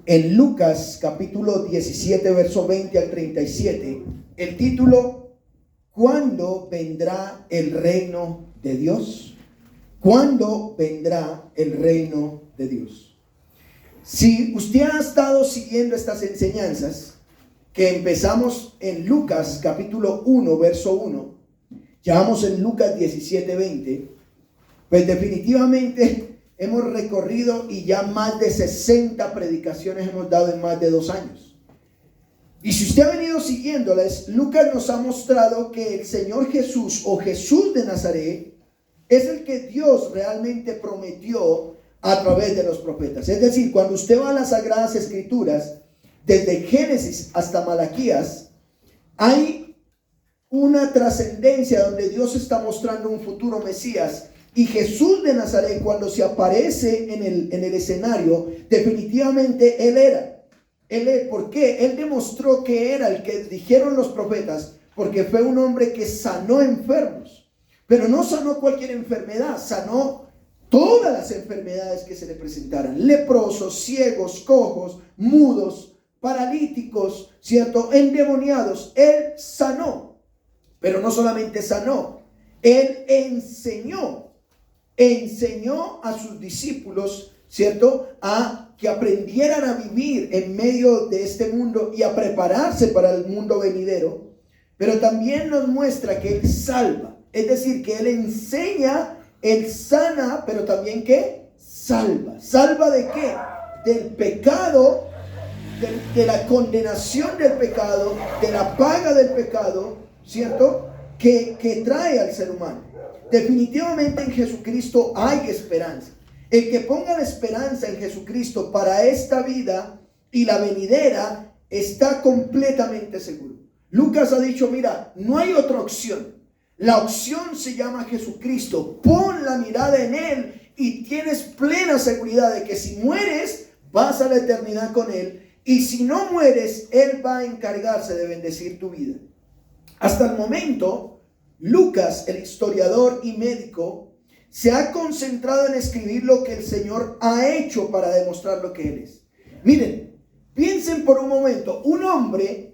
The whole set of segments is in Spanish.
en Lucas capítulo 17, verso 20 al 37, el título: ¿Cuándo vendrá el reino de Dios? ¿Cuándo vendrá el reino de Dios? Si usted ha estado siguiendo estas enseñanzas que empezamos en Lucas capítulo 1, verso 1, ya vamos en Lucas 17, 20, pues definitivamente hemos recorrido y ya más de 60 predicaciones hemos dado en más de 2 años. Y si usted ha venido siguiéndolas, Lucas nos ha mostrado que el Señor Jesús o Jesús de Nazaret es el que Dios realmente prometió a través de los profetas. Es decir, cuando usted va a las Sagradas Escrituras, desde Génesis hasta Malaquías, hay una trascendencia donde Dios está mostrando un futuro Mesías. Y Jesús de Nazaret, cuando se aparece en el escenario, definitivamente Él era. ¿Por qué? Él demostró que era el que dijeron los profetas, porque fue un hombre que sanó enfermos. Pero no sanó cualquier enfermedad, sanó todas las enfermedades que se le presentaran. Leprosos, ciegos, cojos, mudos, paralíticos, ¿cierto? Endemoniados. Él sanó. Pero no solamente sanó, Él enseñó a sus discípulos, ¿cierto?, a que aprendieran a vivir en medio de este mundo y a prepararse para el mundo venidero. Pero también nos muestra que Él salva, es decir, que Él enseña, Él sana, pero también que salva. ¿Salva de qué? Del pecado, de la condenación del pecado, de la paga del pecado, ¿cierto?, que trae al ser humano. Definitivamente en Jesucristo hay esperanza. El que ponga la esperanza en Jesucristo para esta vida y la venidera está completamente seguro. Lucas ha dicho, mira, no hay otra opción. La opción se llama Jesucristo. Pon la mirada en Él y tienes plena seguridad de que si mueres, vas a la eternidad con Él. Y si no mueres, Él va a encargarse de bendecir tu vida. Hasta el momento, Lucas, el historiador y médico, se ha concentrado en escribir lo que el Señor ha hecho para demostrar lo que Él es. Miren, piensen por un momento, un hombre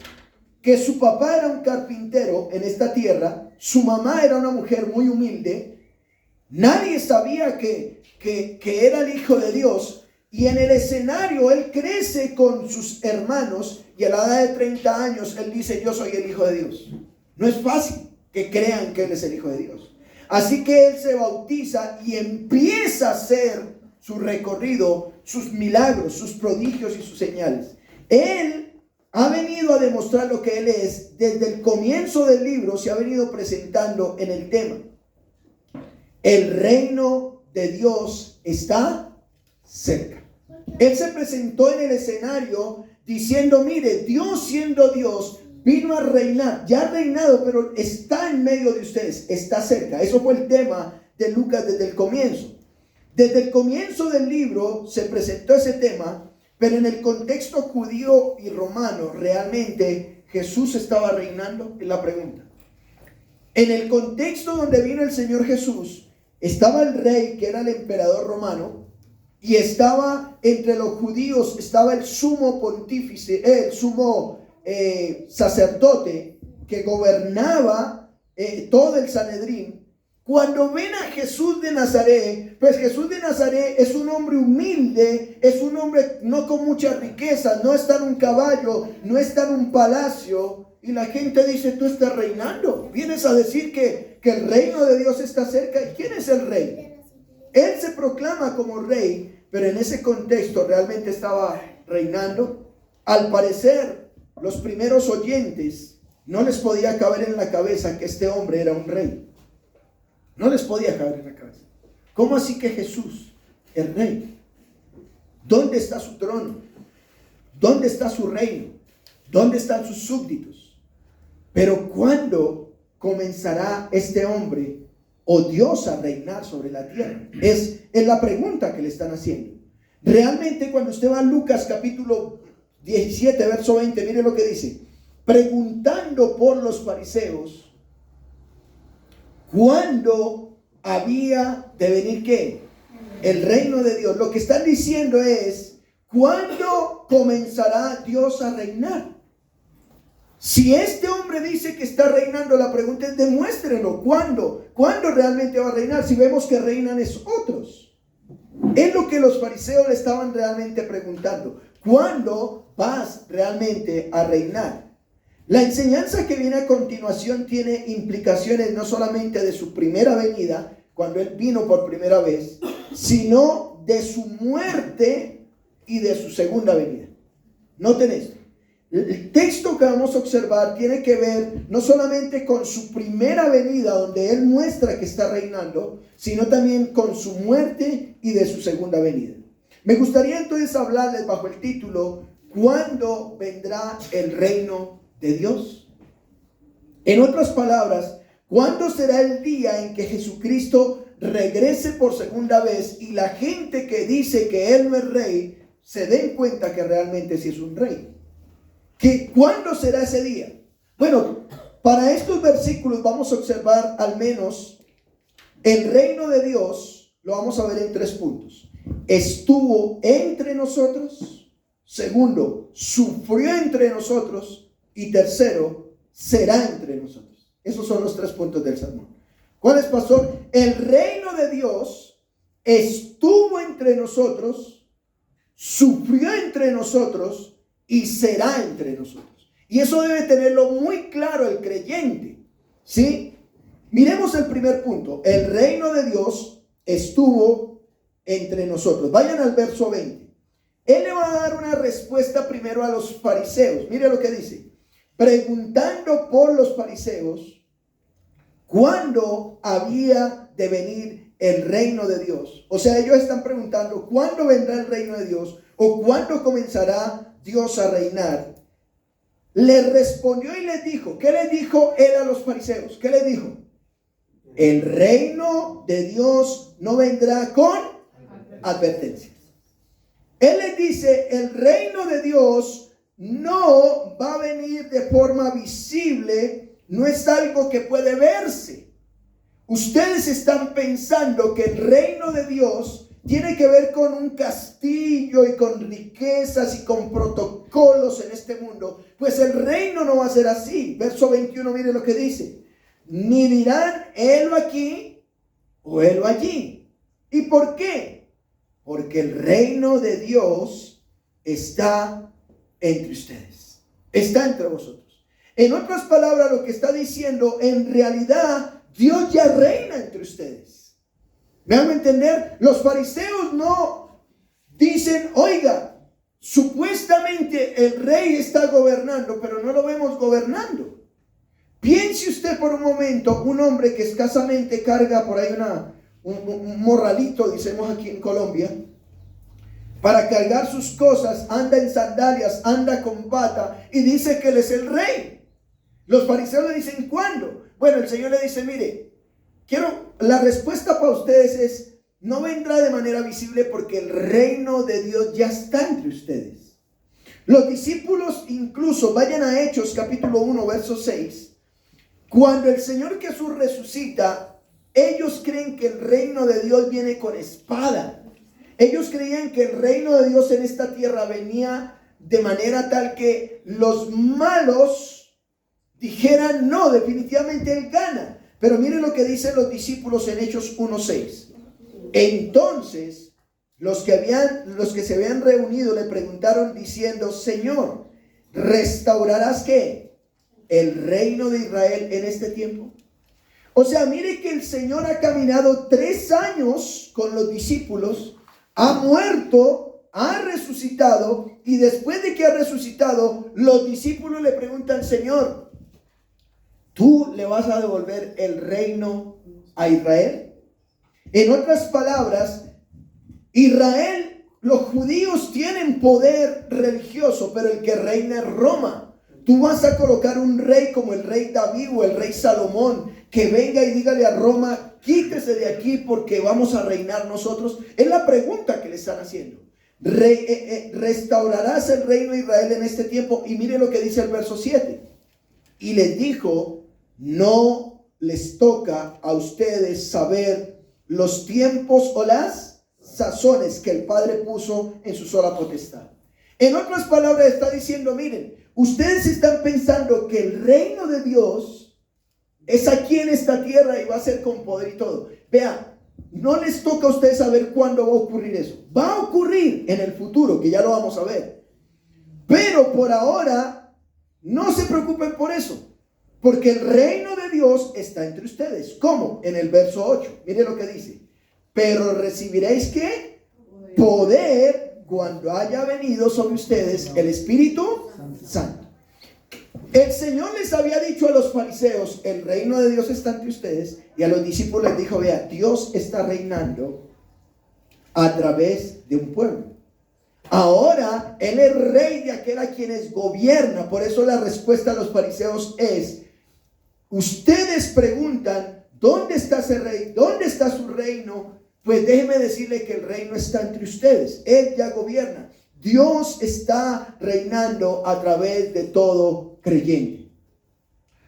que su papá era un carpintero en esta tierra, su mamá era una mujer muy humilde, nadie sabía que era el Hijo de Dios, y en el escenario él crece con sus hermanos y a la edad de 30 años él dice, yo soy el Hijo de Dios. No es fácil que crean que Él es el Hijo de Dios. Así que Él se bautiza y empieza a hacer su recorrido, sus milagros, sus prodigios y sus señales. Él ha venido a demostrar lo que Él es. Desde el comienzo del libro se ha venido presentando en el tema. El reino de Dios está cerca. Él se presentó en el escenario diciendo, mire, Dios siendo Dios, vino a reinar, ya ha reinado, pero está en medio de ustedes, está cerca. Eso fue el tema de Lucas desde el comienzo. Desde el comienzo del libro se presentó ese tema, pero en el contexto judío y romano, ¿realmente Jesús estaba reinando? Es la pregunta. En el contexto donde vino el Señor Jesús, estaba el rey, que era el emperador romano, y estaba entre los judíos, estaba el sumo pontífice, el sumo sacerdote que gobernaba todo el Sanedrín. Cuando ven a Jesús de Nazaret, pues Jesús de Nazaret es un hombre humilde, es un hombre no con mucha riqueza, no está en un caballo, no está en un palacio, y la gente dice, tú estás reinando, vienes a decir que el reino de Dios está cerca. ¿Y quién es el rey? Él se proclama como rey, pero en ese contexto realmente estaba reinando. Al parecer, los primeros oyentes no les podía caber en la cabeza que este hombre era un rey. No les podía caber en la cabeza. ¿Cómo así que Jesús, el rey? ¿Dónde está su trono? ¿Dónde está su reino? ¿Dónde están sus súbditos? Pero ¿cuándo comenzará este hombre o Dios a reinar sobre la tierra? Es la pregunta que le están haciendo. Realmente cuando usted va a Lucas capítulo 17, verso 20, mire lo que dice. Preguntando por los fariseos, ¿cuándo había de venir qué? El reino de Dios. Lo que están diciendo es, ¿cuándo comenzará Dios a reinar? Si este hombre dice que está reinando, la pregunta es: demuéstrenlo. ¿Cuándo? ¿Cuándo realmente va a reinar? Si vemos que reinan es otros. Es lo que los fariseos le estaban realmente preguntando. ¿Cuándo vas realmente a reinar? La enseñanza que viene a continuación tiene implicaciones no solamente de su primera venida, cuando Él vino por primera vez, sino de su muerte y de su segunda venida. Noten esto. El texto que vamos a observar tiene que ver no solamente con su primera venida, donde Él muestra que está reinando, sino también con su muerte y de su segunda venida. Me gustaría entonces hablarles bajo el título: ¿cuándo vendrá el reino de Dios? En otras palabras, ¿cuándo será el día en que Jesucristo regrese por segunda vez y la gente que dice que Él no es rey se den cuenta que realmente sí es un rey? ¿Cuándo será ese día? Bueno, para estos versículos vamos a observar al menos el reino de Dios. Lo vamos a ver en 3 puntos. Estuvo entre nosotros. Segundo, sufrió entre nosotros. Y tercero, será entre nosotros. Esos son los 3 puntos del sermón. ¿Cuál es, pastor? El reino de Dios estuvo entre nosotros, sufrió entre nosotros y será entre nosotros. Y eso debe tenerlo muy claro el creyente, ¿sí? Miremos el primer punto. El reino de Dios estuvo entre nosotros. Vayan al verso 20. Él le va a dar una respuesta primero a los fariseos. Mire lo que dice. Preguntando por los fariseos, ¿cuándo había de venir el reino de Dios? O sea, ellos están preguntando: ¿cuándo vendrá el reino de Dios? ¿O cuándo comenzará Dios a reinar? Le respondió y les dijo. ¿Qué les dijo él a los fariseos? ¿Qué les dijo? El reino de Dios no vendrá con advertencias. Él les dice: el reino de Dios no va a venir de forma visible, no es algo que puede verse. Ustedes están pensando que el reino de Dios tiene que ver con un castillo y con riquezas y con protocolos en este mundo. Pues el reino no va a ser así. Verso 21, mire lo que dice. Ni dirán: helo aquí o helo allí. ¿Y por qué? Porque el reino de Dios está entre ustedes. Está entre vosotros. En otras palabras, lo que está diciendo: en realidad Dios ya reina entre ustedes. ¿Me van a entender? Los fariseos no dicen: oiga, supuestamente el rey está gobernando, pero no lo vemos gobernando. Piense usted por un momento, un hombre que escasamente carga por ahí un morralito, decimos aquí en Colombia, para cargar sus cosas, anda en sandalias, anda con bata y dice que él es el rey. Los fariseos le dicen: ¿cuándo? Bueno, el Señor le dice: mire, la respuesta para ustedes es: no vendrá de manera visible porque el reino de Dios ya está entre ustedes. Los discípulos, incluso vayan a Hechos capítulo 1 verso 6, cuando el Señor Jesús resucita, ellos creen que el reino de Dios viene con espada. Ellos creían que el reino de Dios en esta tierra venía de manera tal que los malos dijeran: no, definitivamente Él gana. Pero miren lo que dicen los discípulos en Hechos 1:6. Entonces, los que se habían reunido le preguntaron diciendo: Señor, ¿restaurarás qué? ¿El reino de Israel en este tiempo? O sea, mire que el Señor ha caminado 3 años con los discípulos, ha muerto, ha resucitado, y después de que ha resucitado, los discípulos le preguntan: Señor, ¿tú le vas a devolver el reino a Israel? En otras palabras, Israel, los judíos tienen poder religioso, pero el que reina es Roma. Tú vas a colocar un rey como el rey David o el rey Salomón, que venga y dígale a Roma: quítese de aquí porque vamos a reinar nosotros. Es la pregunta que le están haciendo. ¿Restaurarás el reino de Israel en este tiempo? Y mire lo que dice el verso 7. Y les dijo: no les toca a ustedes saber los tiempos o las sazones que el Padre puso en su sola potestad. En otras palabras está diciendo, miren, ustedes están pensando que el reino de Dios es aquí en esta tierra y va a ser con poder y todo. Vean, no les toca a ustedes saber cuándo va a ocurrir eso. Va a ocurrir en el futuro, que ya lo vamos a ver. Pero por ahora, no se preocupen por eso. Porque el reino de Dios está entre ustedes. ¿Cómo? En el verso 8. Mire lo que dice. Pero recibiréis ¿qué? Poder cuando haya venido sobre ustedes el Espíritu Santo. El Señor les había dicho a los fariseos, el reino de Dios está entre ustedes, y a los discípulos les dijo, vea, Dios está reinando a través de un pueblo. Ahora Él es rey de aquel a quienes gobierna. Por eso la respuesta a los fariseos es, ustedes preguntan, ¿dónde está ese rey? ¿Dónde está su reino? Pues déjeme decirle que el reino está entre ustedes. Él ya gobierna. Dios está reinando a través de todo creyente.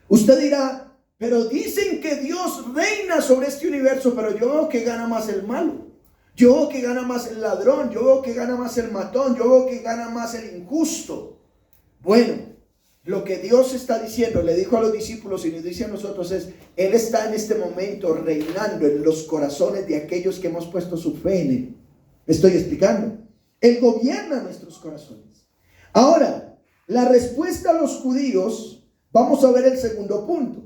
Usted dirá, pero dicen que Dios reina sobre este universo, pero yo veo que gana más el malo. Yo veo que gana más el ladrón. Yo veo que gana más el matón. Yo veo que gana más el injusto. Bueno, lo que Dios está diciendo, le dijo a los discípulos y nos dice a nosotros es, Él está en este momento reinando en los corazones de aquellos que hemos puesto su fe en Él. ¿Me estoy explicando? Él gobierna nuestros corazones. Ahora, la respuesta a los judíos, vamos a ver el segundo punto.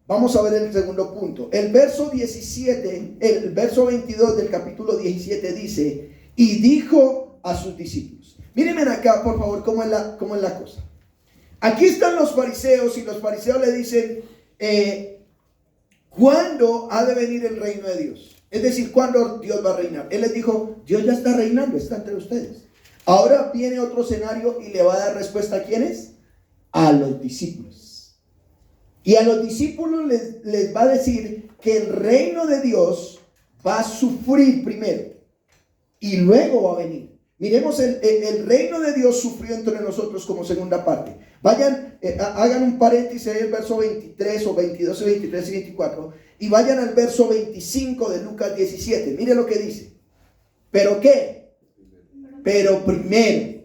Vamos a ver el segundo punto. El verso 17, el verso 22 del capítulo 17 dice, y dijo a sus discípulos. Mírenme acá, por favor, cómo es la cosa. Aquí están los fariseos y los fariseos le dicen, ¿cuándo ha de venir el reino de Dios? Es decir, ¿cuándo Dios va a reinar? Él les dijo, Dios ya está reinando, está entre ustedes. Ahora viene otro escenario y le va a dar respuesta ¿a quiénes? A los discípulos. Y a los discípulos les va a decir que el reino de Dios va a sufrir primero y luego va a venir. Miremos, el reino de Dios sufrió entre nosotros como segunda parte. Vayan, hagan un paréntesis ahí el verso 23 o 22 y 23 y 24 y vayan al verso 25 de Lucas 17. Mire lo que dice. ¿Pero qué? Pero primero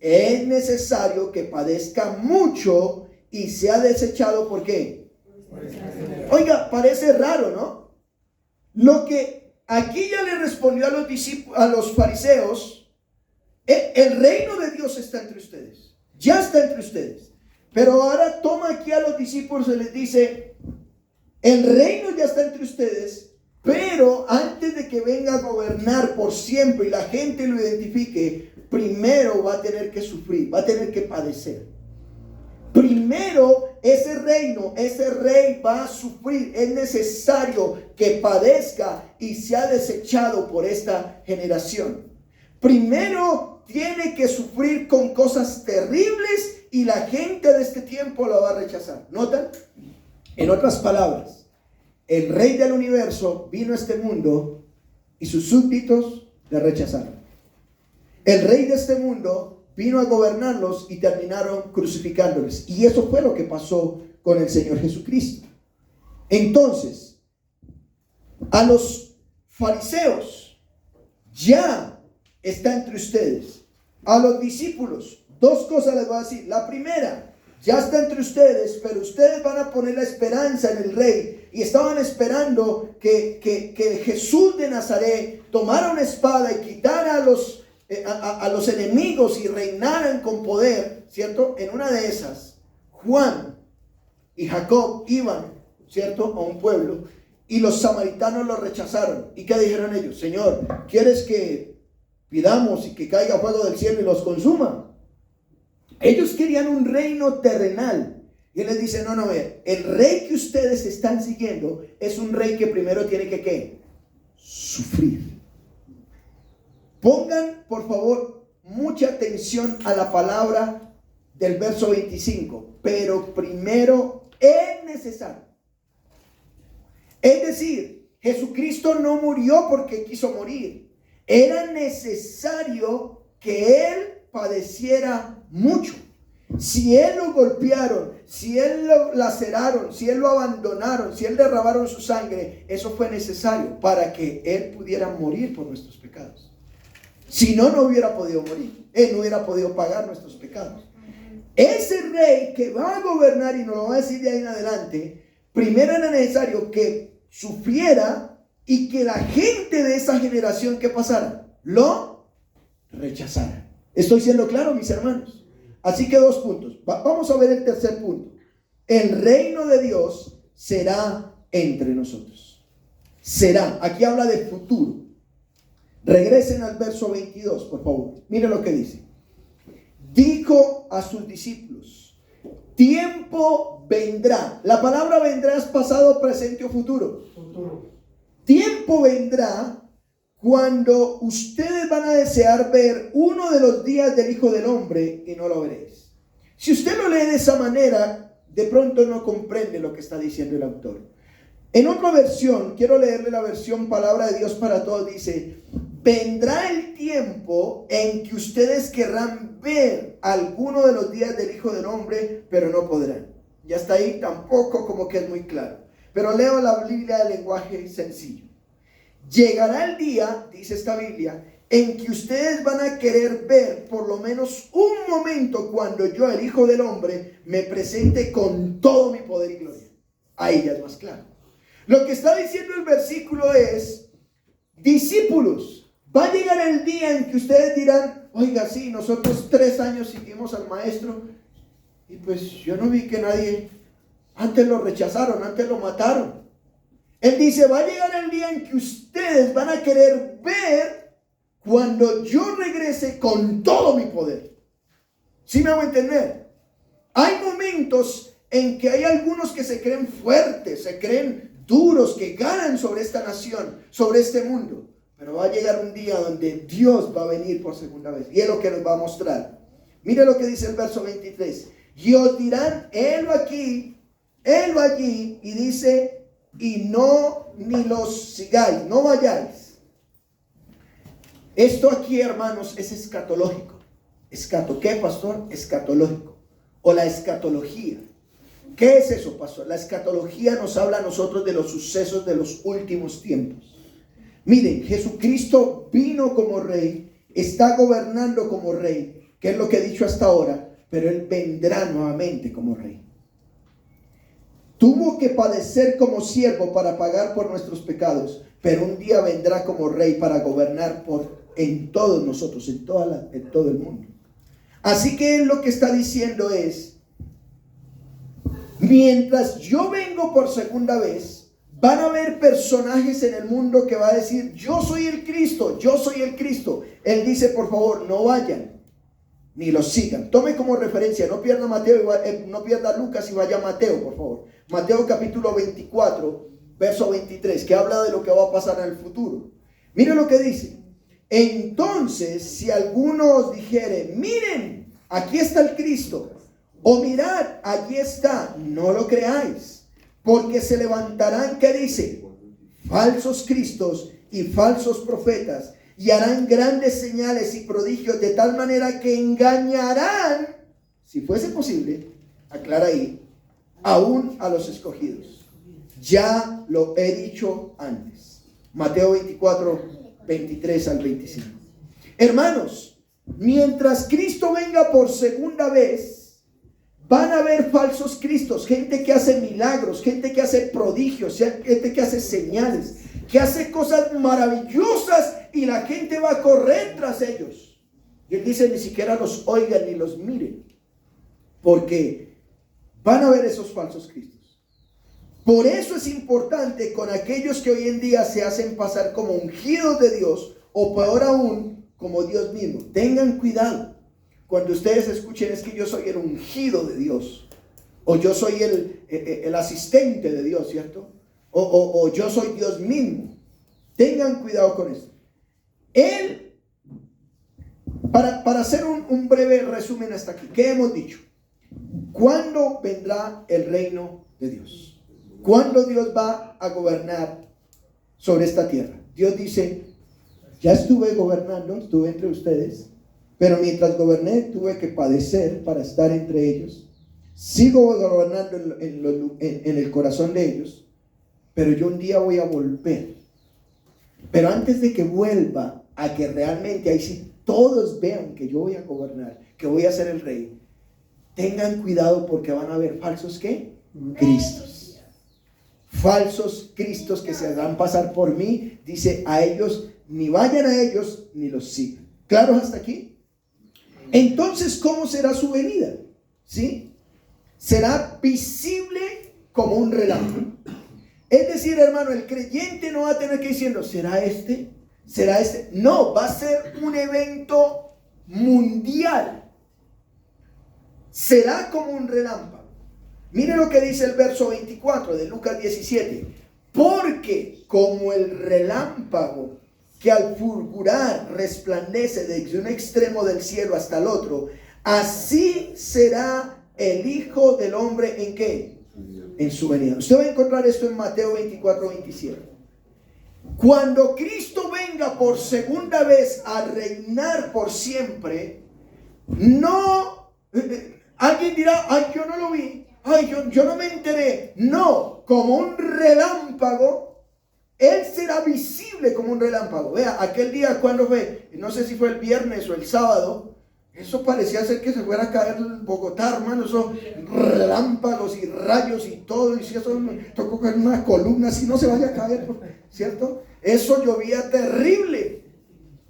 es necesario que padezca mucho y sea desechado. ¿Por qué? Oiga, parece raro, ¿no? Lo que aquí ya le respondió a los discípulos, a los fariseos. El reino de Dios está entre ustedes. Ya está entre ustedes. Pero ahora toma aquí a los discípulos y les dice, el reino ya está entre ustedes, pero antes de que venga a gobernar por siempre y la gente lo identifique, primero va a tener que sufrir, va a tener que padecer. Primero ese reino, ese rey va a sufrir. Es necesario que padezca y sea desechado por esta generación. Primero tiene que sufrir con cosas terribles y la gente de este tiempo lo va a rechazar. ¿Notan? En otras palabras, el rey del universo vino a este mundo y sus súbditos le rechazaron. El rey de este mundo vino a gobernarlos y terminaron crucificándoles. Y eso fue lo que pasó con el Señor Jesucristo. Entonces, a los fariseos ya está entre ustedes. A los discípulos, dos cosas les voy a decir. La primera, ya está entre ustedes, pero ustedes van a poner la esperanza en el rey. Y estaban esperando que Jesús de Nazaret tomara una espada y quitara a los enemigos y reinaran con poder, ¿cierto? En una de esas, Juan y Jacob iban, ¿cierto?, a un pueblo y los samaritanos los rechazaron. ¿Y qué dijeron ellos? Señor, ¿quieres que pidamos y que caiga fuego del cielo y los consuma? Ellos querían un reino terrenal. Y él les dice, no, el rey que ustedes están siguiendo es un rey que primero tiene que ¿qué? Sufrir. Pongan, por favor, mucha atención a la palabra del verso 25. Pero primero es necesario. Es decir, Jesucristo no murió porque quiso morir. Era necesario que Él padeciera mucho. Si él lo golpearon, si él lo laceraron, si él lo abandonaron, si él derramaron su sangre, eso fue necesario para que él pudiera morir por nuestros pecados. Si no, no hubiera podido morir. Él no hubiera podido pagar nuestros pecados. Ese rey que va a gobernar, y nos lo va a decir de ahí en adelante, primero era necesario que sufriera y que la gente de esa generación que pasara lo rechazara. ¿Estoy siendo claro, mis hermanos? Así que 2 puntos. Vamos a ver el tercer punto. El reino de Dios será entre nosotros. Será. Aquí habla de futuro. Regresen al verso 22, por favor. Miren lo que dice. Dijo a sus discípulos: tiempo vendrá. La palabra vendrá es pasado, presente o futuro. Tiempo vendrá cuando ustedes van a desear ver uno de los días del Hijo del Hombre y no lo veréis. Si usted lo lee de esa manera, de pronto no comprende lo que está diciendo el autor. En otra versión, quiero leerle la versión Palabra de Dios para Todos, dice: vendrá el tiempo en que ustedes querrán ver alguno de los días del Hijo del Hombre, pero no podrán. Ya está ahí, tampoco como que es muy claro. Pero leo la Biblia de lenguaje sencillo. Llegará el día, dice esta Biblia, en que ustedes van a querer ver por lo menos un momento cuando yo, el Hijo del Hombre, me presente con todo mi poder y gloria. Ahí ya es más claro. Lo que está diciendo el versículo es: discípulos, va a llegar el día en que ustedes dirán: oiga, sí, nosotros 3 años seguimos al maestro y pues yo no vi que nadie, antes lo rechazaron, antes lo mataron. Él dice: va a llegar el día en que ustedes van a querer ver cuando yo regrese con todo mi poder. ¿Sí me hago entender? Hay momentos en que hay algunos que se creen fuertes, se creen duros, que ganan sobre esta nación, sobre este mundo. Pero va a llegar un día donde Dios va a venir por segunda vez. Y es lo que nos va a mostrar. Mire lo que dice el verso 23. Y os dirán: él va aquí, él va allí. Y dice: y no ni los sigáis, no vayáis. Esto aquí, hermanos, es escatológico. ¿Qué, pastor? Escatológico. O la escatología. ¿Qué es eso, pastor? La escatología nos habla a nosotros de los sucesos de los últimos tiempos. Miren, Jesucristo vino como rey, está gobernando como rey, que es lo que he dicho hasta ahora, pero Él vendrá nuevamente como rey. Tuvo que padecer como siervo para pagar por nuestros pecados, pero un día vendrá como rey para gobernar en todos nosotros, en todo el mundo. Así que Él lo que está diciendo es: mientras yo vengo por segunda vez, van a haber personajes en el mundo que va a decir: yo soy el Cristo, yo soy el Cristo. Él dice: por favor, no vayan ni los sigan. Tome como referencia, no pierda no pierda Lucas y vaya a Mateo, por favor. Mateo capítulo 24, verso 23, que habla de lo que va a pasar en el futuro. Mire lo que dice: entonces, si alguno os dijere: miren, aquí está el Cristo, o mirad, allí está, no lo creáis, porque se levantarán, ¿qué dice? Falsos cristos y falsos profetas, y harán grandes señales y prodigios, de tal manera que engañarán, si fuese posible, aclara ahí, aún a los escogidos. Ya lo he dicho antes. Mateo 24, 23 al 25. Hermanos, mientras Cristo venga por segunda vez, van a haber falsos cristos, gente que hace milagros, gente que hace prodigios, gente que hace señales, que hace cosas maravillosas, y la gente va a correr tras ellos. Y Él dice: ni siquiera los oigan ni los miren, porque van a ver esos falsos cristos. Por eso es importante con aquellos que hoy en día se hacen pasar como ungidos de Dios, o peor aún, como Dios mismo. Tengan cuidado cuando ustedes escuchen: es que yo soy el ungido de Dios, o yo soy el asistente de Dios, ¿cierto? O yo soy Dios mismo. Tengan cuidado con eso. Él, para hacer un breve resumen hasta aquí, ¿qué hemos dicho? ¿Cuándo vendrá el reino de Dios? ¿Cuándo Dios va a gobernar sobre esta tierra? Dios dice: ya estuve gobernando, estuve entre ustedes, Pero mientras goberné, tuve que padecer para estar entre ellos. Sigo gobernando en el corazón de ellos, pero yo un día voy a volver. Pero antes de que vuelva, a que realmente ahí sí todos vean que yo voy a gobernar, que voy a ser el rey, tengan cuidado porque van a haber falsos ¿qué? Cristos. Falsos Cristos que se harán pasar por mí. Dice, a ellos, ni vayan a ellos, ni los sigan. ¿Claros hasta aquí? Entonces, ¿cómo será su venida? ¿Sí? Será visible como un relámpago. Es decir, hermano, el creyente no va a tener que diciendo, ¿será este? ¿Será este? No, va a ser un evento mundial. Será como un relámpago. Mire lo que dice el verso 24 de Lucas 17. Porque como el relámpago que al fulgurar resplandece desde un extremo del cielo hasta el otro, así será el Hijo del Hombre ¿en qué? En su venida. Usted va a encontrar esto en Mateo 24, 27. Cuando Cristo venga por segunda vez a reinar por siempre, no, alguien dirá, ay, yo no lo vi, ay, yo no me enteré. No, como un relámpago, Él será visible como un relámpago. Vea, aquel día cuando fue, no sé si fue el viernes o el sábado, eso parecía ser que se fuera a caer en Bogotá, hermano. Esos relámpagos y rayos y todo. Y si eso tocó caer una columna, si no se vaya a caer, ¿cierto? Eso llovía terrible.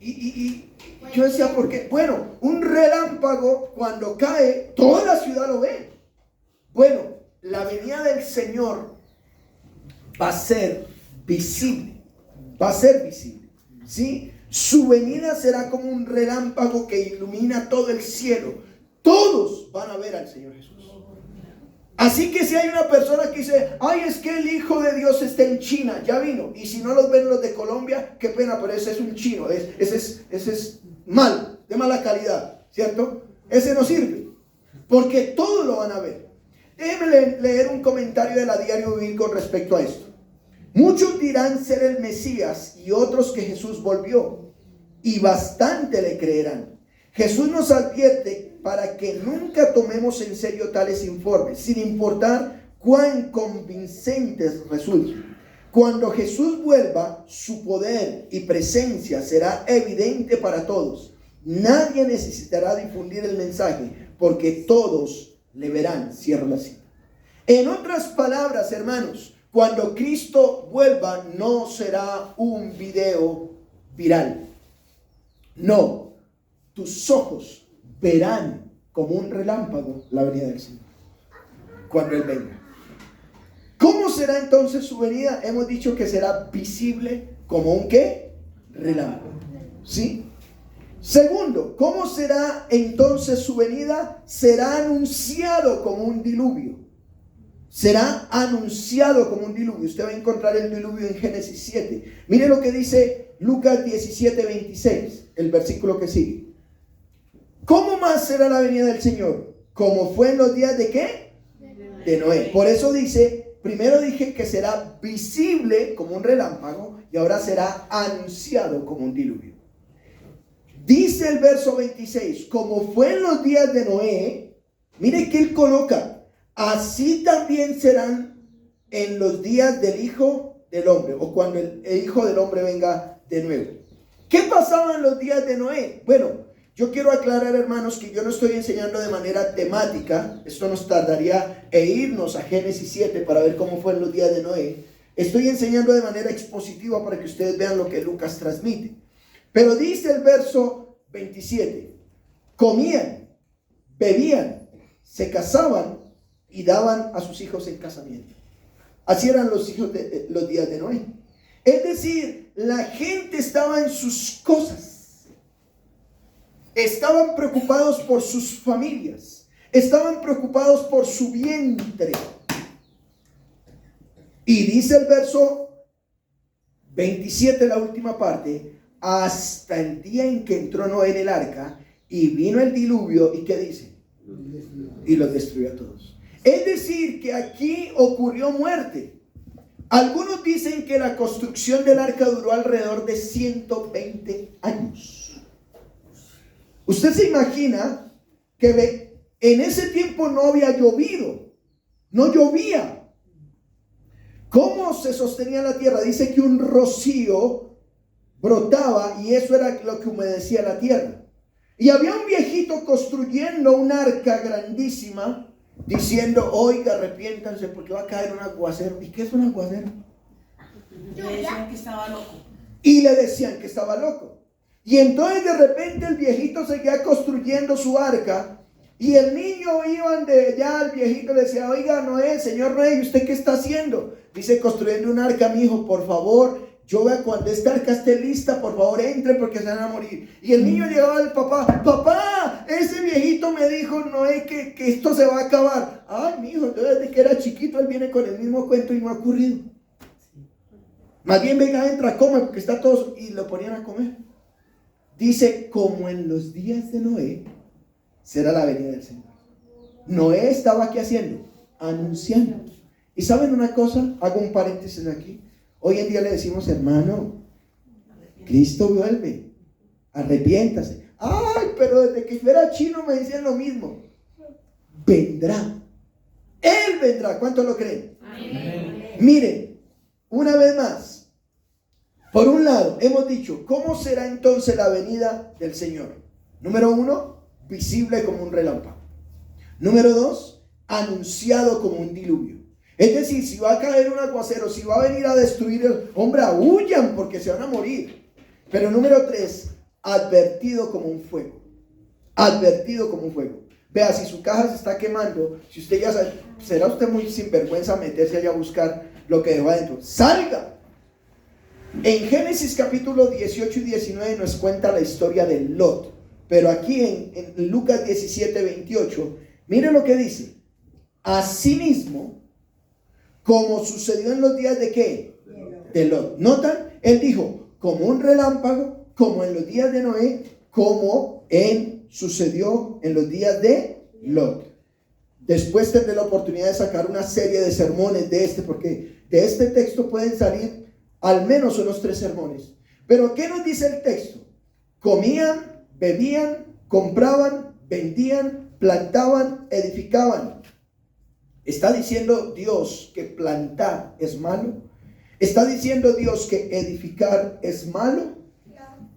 Y yo decía, ¿por qué? Bueno, un relámpago cuando cae, toda la ciudad lo ve. Bueno, la venida del Señor va a ser visible. Va a ser visible. ¿Sí? Su venida será como un relámpago que ilumina todo el cielo. Todos van a ver al Señor Jesús. Así que si hay una persona que dice, ay, es que el Hijo de Dios está en China, ya vino. Y si no los ven los de Colombia, qué pena, pero ese es un chino. Ese es mal, de mala calidad, ¿cierto? Ese no sirve, porque todos lo van a ver. Déjenme leer un comentario de la Diario Vivir con respecto a esto. Muchos dirán ser el Mesías y otros que Jesús volvió, y bastante le creerán. Jesús nos advierte para que nunca tomemos en serio tales informes, sin importar cuán convincentes resulten. Cuando Jesús vuelva, su poder y presencia será evidente para todos. Nadie necesitará difundir el mensaje, porque todos le verán. Cierro la cita. En otras palabras, hermanos, cuando Cristo vuelva, no será un video viral. No, tus ojos verán como un relámpago la venida del Señor cuando Él venga. ¿Cómo será entonces su venida? Hemos dicho que será visible como un ¿qué? Relámpago. ¿Sí? Segundo, ¿cómo será entonces su venida? Será anunciado como un diluvio. Será anunciado como un diluvio. Usted va a encontrar el diluvio en Génesis 7. Mire lo que dice Lucas 17, 26, el versículo que sigue. ¿Cómo más será la venida del Señor? Como fue en los días de ¿qué? De Noé. Por eso dice, primero dije que será visible como un relámpago y ahora será anunciado como un diluvio. Dice el verso 26, como fue en los días de Noé, mire que él coloca, así también serán en los días del Hijo del Hombre, o cuando el Hijo del Hombre venga de nuevo. ¿Qué pasaba en los días de Noé? Bueno, yo quiero aclarar, hermanos, que yo no estoy enseñando de manera temática. Esto nos tardaría irnos a Génesis 7 para ver cómo fue en los días de Noé. Estoy enseñando de manera expositiva para que ustedes vean lo que Lucas transmite. Pero dice el verso 27, comían, bebían, se casaban y daban a sus hijos en casamiento. Así eran los hijos de los días de Noé. Es decir, la gente estaba en sus cosas. Estaban preocupados por sus familias. Estaban preocupados por su vientre. Y dice el verso 27, la última parte, hasta el día en que entró Noé en el arca y vino el diluvio. ¿Y qué dice? Y los destruyó a todos. Es decir, que aquí ocurrió muerte. Algunos dicen que la construcción del arca duró alrededor de 120 años. Usted se imagina que en ese tiempo no había llovido, no llovía. ¿Cómo se sostenía la tierra? Dice que un rocío brotaba y eso era lo que humedecía la tierra. Y había un viejito construyendo un arca grandísima, diciendo, oiga, arrepiéntanse porque va a caer un aguacero. ¿Y qué es un aguacero? Le decían que estaba loco. Y le decían que estaba loco. Y entonces de repente el viejito seguía construyendo su arca. Y el niño iban de allá al viejito, le decía, oiga, Noé, señor Noé, ¿y usted qué está haciendo? Dice, construyendo un arca, mi hijo, por favor. Yo vea cuando esta arca esté lista, por favor entre porque se van a morir. Y el niño llegaba al papá, papá, ese viejito me dijo, Noé, que esto se va a acabar. Ay, mi hijo, desde que era chiquito él viene con el mismo cuento y no ha ocurrido. Más bien venga, entra, come, porque está todo, y lo ponían a comer. Dice, como en los días de Noé, será la venida del Señor. Noé estaba aquí haciendo, anunciando. Y ¿saben una cosa? Hago un paréntesis aquí. Hoy en día le decimos, hermano, Cristo vuelve, arrepiéntase. Ay, pero desde que yo era chino me decían lo mismo. Vendrá, Él vendrá. ¿Cuántos lo creen? Amén. Miren, una vez más, por un lado, hemos dicho, ¿cómo será entonces la venida del Señor? Número 1, visible como un relámpago. Número 2, anunciado como un diluvio. Es decir, si va a caer un aguacero, si va a venir a destruir el hombre, huyan porque se van a morir. Pero número 3, advertido como un fuego. Advertido como un fuego. Vea, si su caja se está quemando, si usted ya sabe, será usted muy sinvergüenza meterse allá a buscar lo que dejó adentro. ¡Salga! En Génesis capítulo 18 y 19 nos cuenta la historia de Lot. Pero aquí en Lucas 17, 28, miren lo que dice. Asimismo, como sucedió en los días de ¿qué? De Lot. ¿Notan? Él dijo, como un relámpago, como en los días de Noé, como sucedió en los días de Lot. Después tendré la oportunidad de sacar una serie de sermones porque de este texto pueden salir al menos unos 3 sermones. Pero ¿qué nos dice el texto? Comían, bebían, compraban, vendían, plantaban, edificaban. ¿Está diciendo Dios que plantar es malo? ¿Está diciendo Dios que edificar es malo?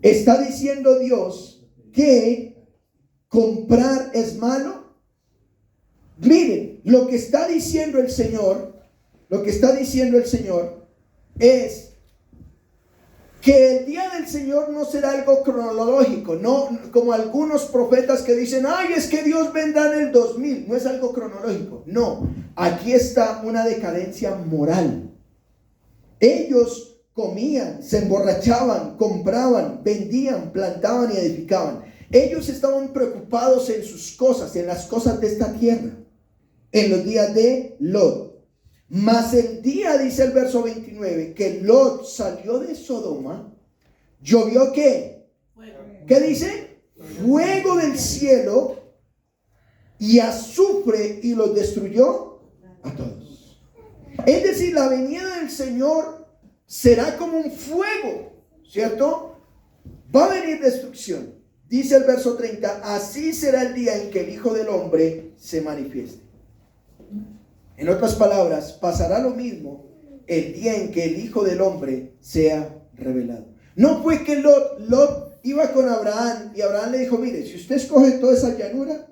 ¿Está diciendo Dios que comprar es malo? Miren, lo que está diciendo el Señor es que el día del Señor no será algo cronológico, no como algunos profetas que dicen, ay, es que Dios vendrá en el 2000, no es algo cronológico, no, aquí está una decadencia moral. Ellos comían, se emborrachaban, compraban, vendían, plantaban y edificaban. Ellos estaban preocupados en sus cosas, en las cosas de esta tierra, en los días de Lot. Mas el día, dice el verso 29, que Lot salió de Sodoma, llovió ¿qué? Fuego. ¿Qué dice? Fuego del cielo y azufre y los destruyó a todos. Es decir, la venida del Señor será como un fuego, ¿cierto? Va a venir destrucción. Dice el verso 30, así será el día en que el Hijo del Hombre se manifieste. En otras palabras, pasará lo mismo el día en que el Hijo del Hombre sea revelado. No fue que Lot iba con Abraham y Abraham le dijo, mire, si usted escoge toda esa llanura,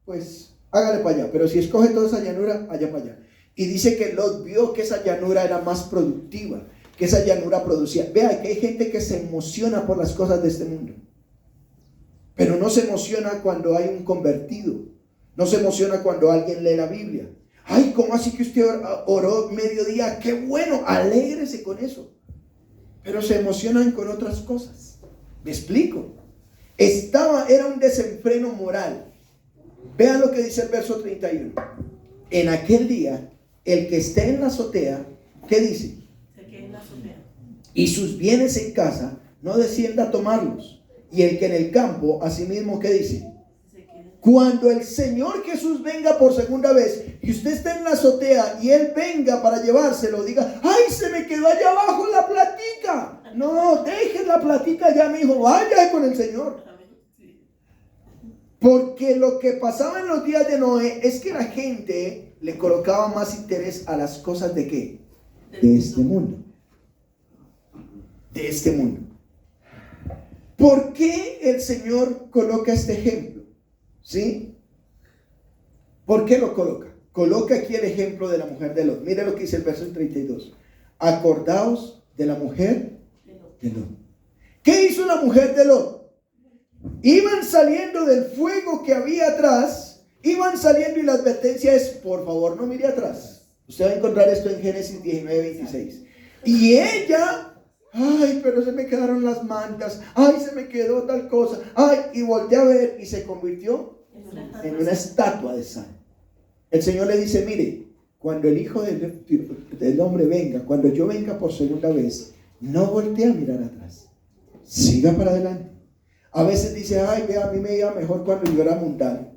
pues hágale para allá. Pero si escoge toda esa llanura, allá para allá. Y dice que Lot vio que esa llanura era más productiva, que esa llanura producía. Vea que hay gente que se emociona por las cosas de este mundo, pero no se emociona cuando hay un convertido. No se emociona cuando alguien lee la Biblia. Ay, ¿cómo así que usted oró mediodía? ¡Qué bueno! Alégrese con eso. Pero se emocionan con otras cosas. ¿Me explico? Era un desenfreno moral. Vean lo que dice el verso 31. En aquel día, el que esté en la azotea, ¿qué dice? Se quede en la azotea. Y sus bienes en casa, no descienda a tomarlos. Y el que en el campo, asimismo, ¿qué dice? Cuando el Señor Jesús venga por segunda vez y usted está en la azotea y Él venga para llevárselo, diga, ¡ay, se me quedó allá abajo la platica! No, deje la platica ya, mi hijo, vaya con el Señor. Porque lo que pasaba en los días de Noé es que la gente le colocaba más interés a las cosas de ¿qué? De este mundo. De este mundo. ¿Por qué el Señor coloca este ejemplo? ¿Sí? ¿Por qué lo coloca? Coloca aquí el ejemplo de la mujer de Lot. Mira lo que dice el verso 32. Acordaos de la mujer de Lot. ¿Qué hizo la mujer de Lot? Iban saliendo del fuego que había atrás, iban saliendo y la advertencia es, por favor no mire atrás. Usted va a encontrar esto en Génesis 19:26. Y ella, ay, pero se me quedaron las mantas, ay, se me quedó tal cosa, ay, y volteé a ver y se convirtió en una estatua de sal. El Señor le dice, mire, cuando el Hijo del Hombre venga, cuando yo venga por segunda vez, no voltee a mirar atrás, siga para adelante. A veces dice, ay, vea, a mí me iba mejor cuando yo era mundano.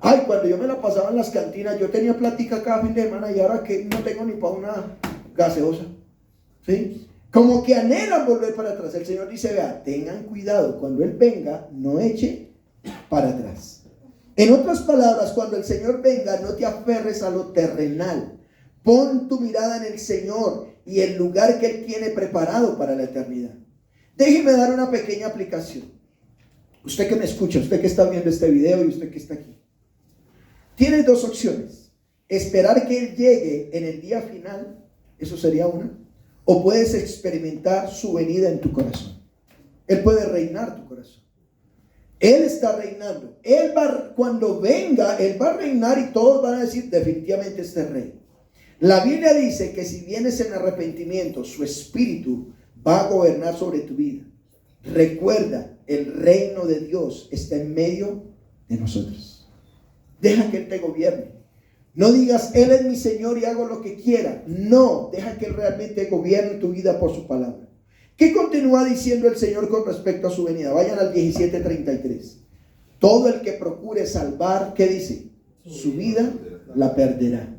Ay, cuando yo me la pasaba en las cantinas, yo tenía plática cada fin de semana y ahora que no tengo ni para una gaseosa. ¿Sí? Como que anhelan volver para atrás. El Señor dice, vea, tengan cuidado, cuando Él venga, no eche para atrás. En otras palabras, cuando el Señor venga, no te aferres a lo terrenal. Pon tu mirada en el Señor y el lugar que Él tiene preparado para la eternidad. Déjeme dar una pequeña aplicación. Usted que me escucha, usted que está viendo este video y usted que está aquí. Tiene dos opciones. Esperar que Él llegue en el día final, eso sería una. O puedes experimentar su venida en tu corazón. Él puede reinar tu corazón. Él está reinando. Cuando venga, Él va a reinar y todos van a decir, definitivamente este rey. La Biblia dice que si vienes en arrepentimiento, su espíritu va a gobernar sobre tu vida. Recuerda, el reino de Dios está en medio de nosotros. Deja que Él te gobierne. No digas, Él es mi Señor y hago lo que quiera. No, deja que Él realmente gobierne tu vida por su palabra. ¿Qué continúa diciendo el Señor con respecto a su venida? Vayan al 17:33. Todo el que procure salvar, ¿qué dice? Su vida la perderá.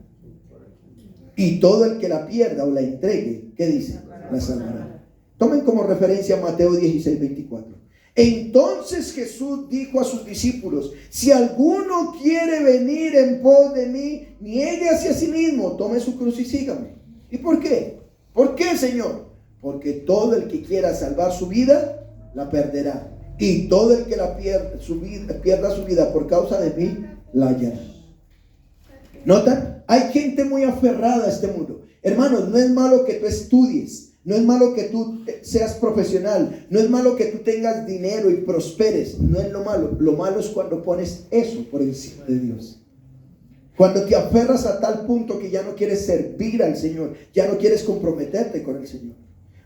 Y todo el que la pierda o la entregue, ¿qué dice? La salvará. Tomen como referencia Mateo 16:24. Entonces Jesús dijo a sus discípulos, si alguno quiere venir en pos de mí, niéguese a sí mismo, tome su cruz y sígame. ¿Y por qué? ¿Por qué, Señor? Porque todo el que quiera salvar su vida, la perderá. Y todo el que pierda su vida por causa de mí, la hallará. ¿Notan? Hay gente muy aferrada a este mundo. Hermanos, no es malo que tú estudies. No es malo que tú seas profesional. No es malo que tú tengas dinero y prosperes. No es lo malo. Lo malo es cuando pones eso por encima de Dios. Cuando te aferras a tal punto que ya no quieres servir al Señor. Ya no quieres comprometerte con el Señor.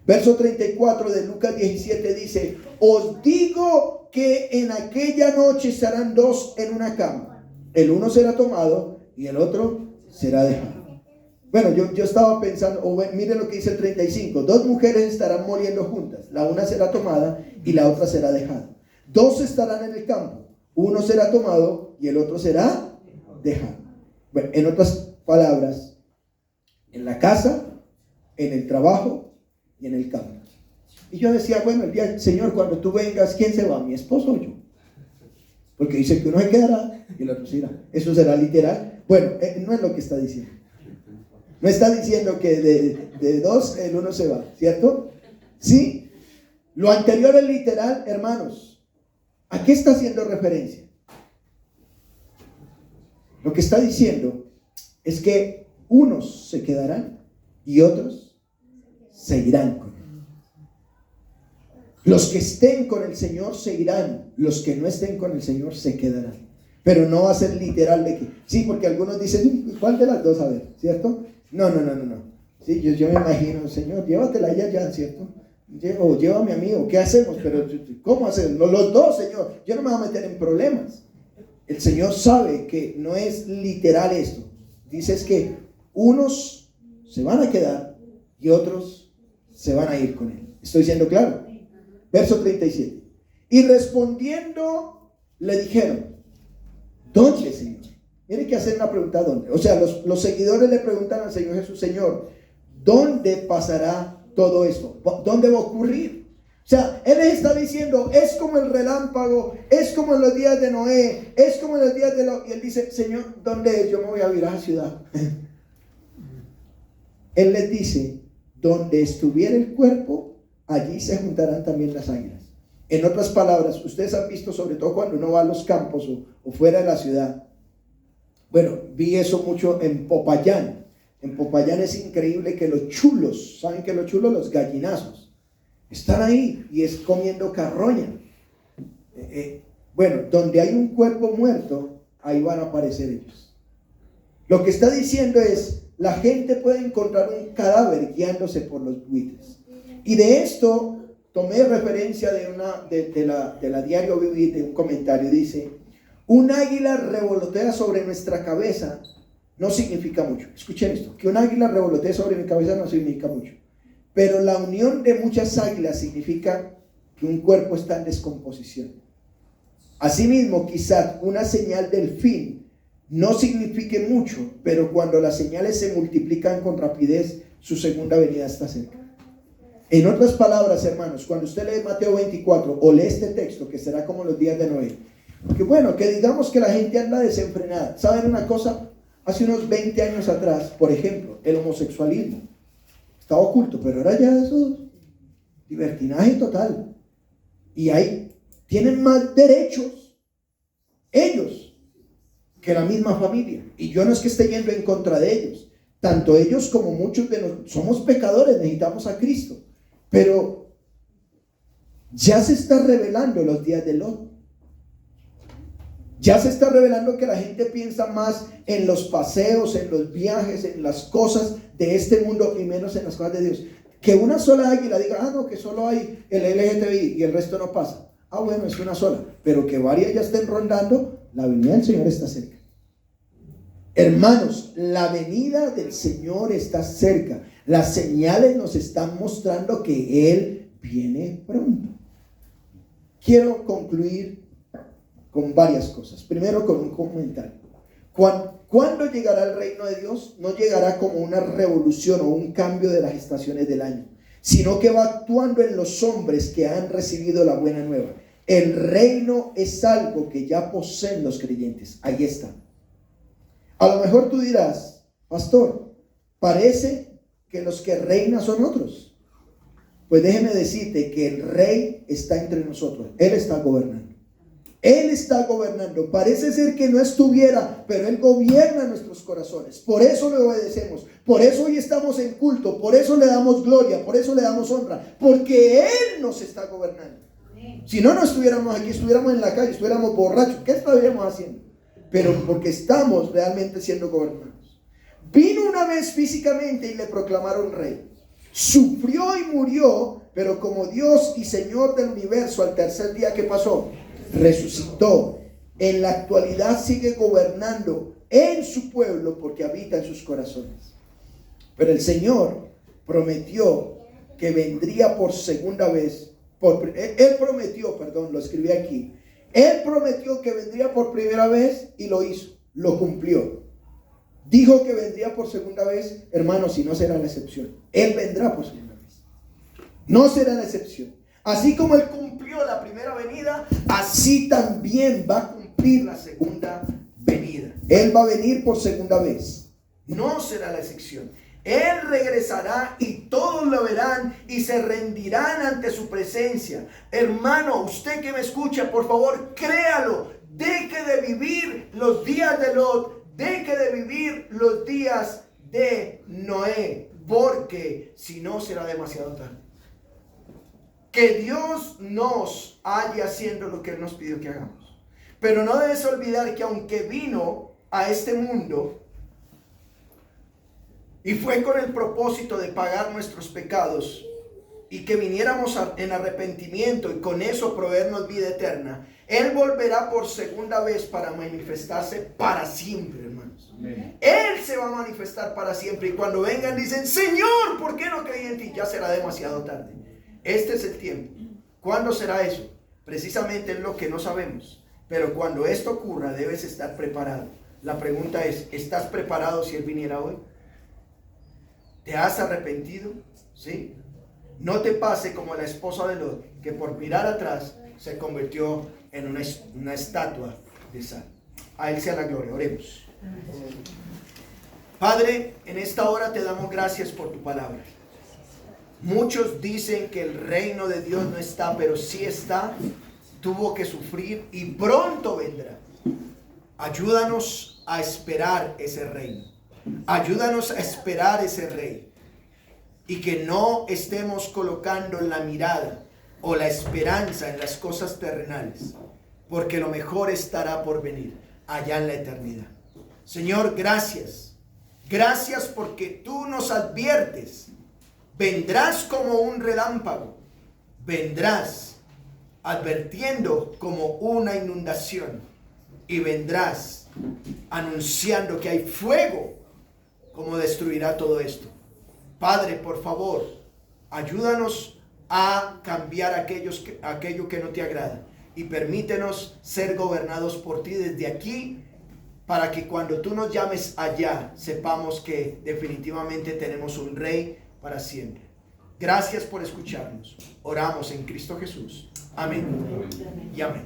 Verso 34 de Lucas 17 dice, os digo que en aquella noche estarán dos en una cama. El uno será tomado y el otro será dejado. Bueno, yo estaba pensando, miren lo que dice el 35. Dos mujeres estarán muriendo juntas. La una será tomada y la otra será dejada. Dos estarán en el campo. Uno será tomado y el otro será dejado. Bueno, en otras palabras, en la casa, en el trabajo y en el campo. Y yo decía, bueno, el día, Señor, cuando tú vengas, ¿quién se va? ¿Mi esposo o yo? Porque dice que uno se quedará y el otro se irá. ¿Eso será literal? Bueno, no es lo que está diciendo. No está diciendo que de dos el uno se va, ¿cierto? ¿Sí? Lo anterior es literal, hermanos. ¿A qué está haciendo referencia? Lo que está diciendo es que unos se quedarán y otros se irán con Él. Los que estén con el Señor se irán, los que no estén con el Señor se quedarán. Pero no va a ser literal de que, sí, porque algunos dicen, ¿cuál de las dos? A ver, ¿cierto? No. Sí, yo me imagino, Señor, llévatela ya, ¿cierto? O llévame a mí, o ¿qué hacemos? Pero, ¿cómo hacemos? Los dos, Señor, yo no me voy a meter en problemas. El Señor sabe que no es literal esto. Dice es que unos se van a quedar y otros se van a ir con Él. ¿Estoy siendo claro? Verso 37. Y respondiendo, le dijeron, ¿dónde, Señor? Tiene que hacer una pregunta, ¿dónde? O sea, los seguidores le preguntan al Señor Jesús, Señor, ¿dónde pasará todo esto? ¿Dónde va a ocurrir? O sea, Él les está diciendo, es como el relámpago, es como en los días de Noé, es como en los días de Lot. Y Él dice, Señor, ¿dónde es? Yo me voy a ir a la ciudad. Él les dice, donde estuviera el cuerpo, allí se juntarán también las águilas. En otras palabras, ustedes han visto, sobre todo cuando uno va a los campos o fuera de la ciudad. Bueno, vi eso mucho en Popayán. En Popayán es increíble que los chulos, ¿saben qué los chulos? Los gallinazos. Están ahí y es comiendo carroña. Bueno, donde hay un cuerpo muerto, ahí van a aparecer ellos. Lo que está diciendo es, la gente puede encontrar un cadáver guiándose por los buitres. Y de esto tomé referencia de la Diario Vivir, de un comentario. Dice, un águila revolotea sobre nuestra cabeza no significa mucho. Escuchen esto, que un águila revolotee sobre mi cabeza no significa mucho. Pero la unión de muchas águilas significa que un cuerpo está en descomposición. Asimismo, quizás una señal del fin no signifique mucho, pero cuando las señales se multiplican con rapidez, su segunda venida está cerca. En otras palabras, hermanos, cuando usted lee Mateo 24 o lee este texto, que será como los días de Noé, que bueno, que digamos que la gente anda desenfrenada. ¿Saben una cosa? Hace unos 20 años atrás, por ejemplo, el homosexualismo estaba oculto, pero ahora ya eso libertinaje total. Y ahí tienen más derechos ellos que la misma familia. Y yo no es que esté yendo en contra de ellos. Tanto ellos como muchos de nosotros somos pecadores, necesitamos a Cristo. Pero ya se está revelando los días de Lot. Ya se está revelando que la gente piensa más en los paseos, en los viajes, en las cosas de este mundo y menos en las cosas de Dios. Que una sola águila diga, no, que solo hay el LGTBI y el resto no pasa. Bueno, es una sola. Pero que varias ya estén rondando, la venida del Señor está cerca. Hermanos, la venida del Señor está cerca. Las señales nos están mostrando que Él viene pronto. Quiero concluir con varias cosas. Primero, con un comentario. ¿Cuándo llegará el reino de Dios? No llegará como una revolución o un cambio de las estaciones del año, sino que va actuando en los hombres que han recibido la buena nueva. El reino es algo que ya poseen los creyentes. Ahí está. A lo mejor tú dirás, pastor, parece que los que reinan son otros. Pues déjeme decirte que el rey está entre nosotros. Él está gobernando. Él está gobernando. Parece ser que no estuviera, pero Él gobierna nuestros corazones. Por eso le obedecemos. Por eso hoy estamos en culto. Por eso le damos gloria. Por eso le damos honra. Porque Él nos está gobernando. Si no, no estuviéramos aquí, estuviéramos en la calle, estuviéramos borrachos. ¿Qué estaríamos haciendo? Pero porque estamos realmente siendo gobernados. Vino una vez físicamente y le proclamaron rey. Sufrió y murió, pero como Dios y Señor del universo, al tercer día, ¿qué pasó? Resucitó. En la actualidad sigue gobernando en su pueblo porque habita en sus corazones. Pero el Señor prometió que vendría por segunda vez. Él prometió, lo escribí aquí. Él prometió que vendría por primera vez y lo hizo, lo cumplió. Dijo que vendría por segunda vez, hermanos, y no será la excepción. Él vendrá por segunda vez. No será la excepción. Así como Él cumplió la primera venida, así también va a cumplir la segunda venida. Él va a venir por segunda vez. No será la excepción. Él regresará y todos lo verán y se rendirán ante su presencia. Hermano, usted que me escucha, por favor, créalo. Deje de vivir los días de Lot. Deje de vivir los días de Noé. Porque si no será demasiado tarde. Que Dios nos haya haciendo lo que Él nos pidió que hagamos. Pero no debes olvidar que aunque vino a este mundo y fue con el propósito de pagar nuestros pecados y que viniéramos en arrepentimiento y con eso proveernos vida eterna, Él volverá por segunda vez para manifestarse para siempre, hermanos. Amén. Él se va a manifestar para siempre y cuando vengan dicen, Señor, ¿por qué no creí en ti? Ya será demasiado tarde. Este es el tiempo. ¿Cuándo será eso? Precisamente es lo que no sabemos. Pero cuando esto ocurra debes estar preparado. La pregunta es, ¿estás preparado si Él viniera hoy? ¿Te has arrepentido? ¿Sí? no te pase como la esposa de Lot, que por mirar atrás se convirtió en una estatua de sal. A Él sea la gloria. Oremos. Padre, en esta hora te damos gracias por tu palabra. Muchos dicen que el reino de Dios no está, pero sí está. Tuvo que sufrir y pronto vendrá. Ayúdanos a esperar ese reino. Ayúdanos a esperar ese rey. Y que no estemos colocando la mirada o la esperanza en las cosas terrenales, porque lo mejor estará por venir allá en la eternidad. Señor, gracias. Gracias porque tú nos adviertes. Vendrás como un relámpago. Vendrás advirtiendo como una inundación. Y vendrás anunciando que hay fuego como destruirá todo esto. Padre, por favor, ayúdanos a cambiar aquello que no te agrada. Y permítenos ser gobernados por ti desde aquí, para que cuando tú nos llames allá, sepamos que definitivamente tenemos un rey para siempre. Gracias por escucharnos. Oramos en Cristo Jesús. Amén. Y amén.